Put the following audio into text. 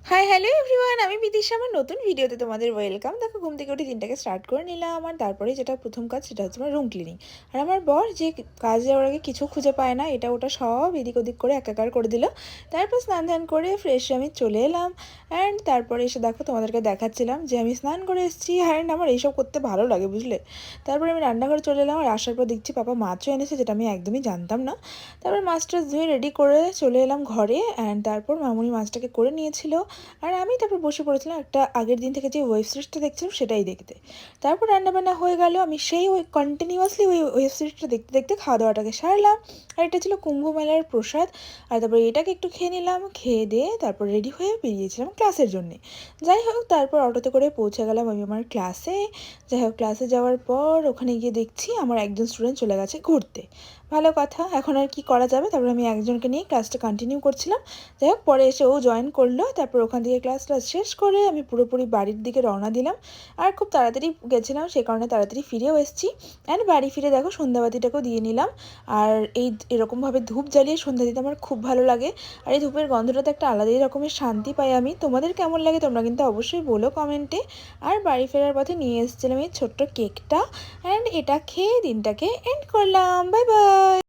Hi hello everyone, আমি বিদিশা। আমার নতুন ভিডিওতে তোমাদের ওয়েলকাম। দেখো, ঘুম থেকে উঠে দিনটাকে স্টার্ট করে নিলাম, আর তারপরে যেটা প্রথম কাজ সেটা হচ্ছে আমার রুম ক্লিনিং। আর আমার বর যে কাজ যাওয়ার আগে কিছু খুঁজে পায় না, এটা ওটা সব এদিক ওদিক করে একাকার করে দিল। তারপর স্নান ধান করে ফ্রেশ আমি চলে এলাম। অ্যান্ড তারপরে এসে দেখো, তোমাদেরকে দেখাচ্ছিলাম যে আমি স্নান করে এসেছি। অ্যান্ড আমার এইসব করতে ভালো লাগে, বুঝলে। তারপরে আমি রান্নাঘরে চলে এলাম, আর আসার পর দেখছি পাপা মাছও এনেছে, যেটা আমি একদমই জানতাম না। তারপর মাছটা ধুয়ে রেডি করে চলে এলাম ঘরে। অ্যান্ড তারপর মামুনি মাছটাকে করে নিয়েছিল, আর আমি তারপর বসে পড়েছিলাম একটা আগের দিন থেকে যে ওয়েব সিরিজটা দেখছিলাম সেটাই দেখতে। তারপর রান্নাবান্না হয়ে গেল, আমি সেই ওই কন্টিনিউয়াসলি ওই ওয়েব সিরিজটা দেখতে দেখতে খাওয়া দাওয়াটাকে সারলাম। আর এটা ছিল কুম্ভ মেলার প্রসাদ। আর তারপর এটাকে একটু খেয়ে নিলাম, খেয়ে দিয়ে তারপর রেডি হয়ে বেরিয়েছিলাম ক্লাসের জন্যে। যাই হোক, তারপর অটোতে করে পৌঁছে গেলাম আমি আমার ক্লাসে। যাই হোক, ক্লাসে যাওয়ার পর ওখানে গিয়ে দেখছি আমার একজন স্টুডেন্ট চলে গেছে ঘুরতে। ভালো কথা, এখন আর কি করা যাবে। তারপর আমি একজনকে নিয়ে ক্লাসটা কন্টিনিউ করছিলাম। যাই হোক, পরে এসে ও জয়েন করলো। তারপর ওখান থেকে ক্লাসটা শেষ করে আমি পুরোপুরি বাড়ির দিকে রওনা দিলাম। আর খুব তাড়াতাড়ি গেছিলাম, সেই কারণে তাড়াতাড়ি ফিরেও এসেছি। অ্যান্ড বাড়ি ফিরে দেখো সন্ধ্যাবাতিটাকেও দিয়ে নিলাম। আর এরকমভাবে ধূপ জ্বালিয়ে সন্ধ্যা দিতে আমার খুব ভালো লাগে। আর এই ধূপের গন্ধটাতে একটা আলাদাই রকমের শান্তি পাই আমি। তোমাদের কেমন লাগে তোমরা কিন্তু অবশ্যই বলো কমেন্টে। আর বাড়ি ফেরার পথে নিয়ে এসেছিলাম এই ছোট্ট কেকটা। অ্যান্ড এটা খেয়ে দিনটাকে এন্ড করলাম। Bye bye.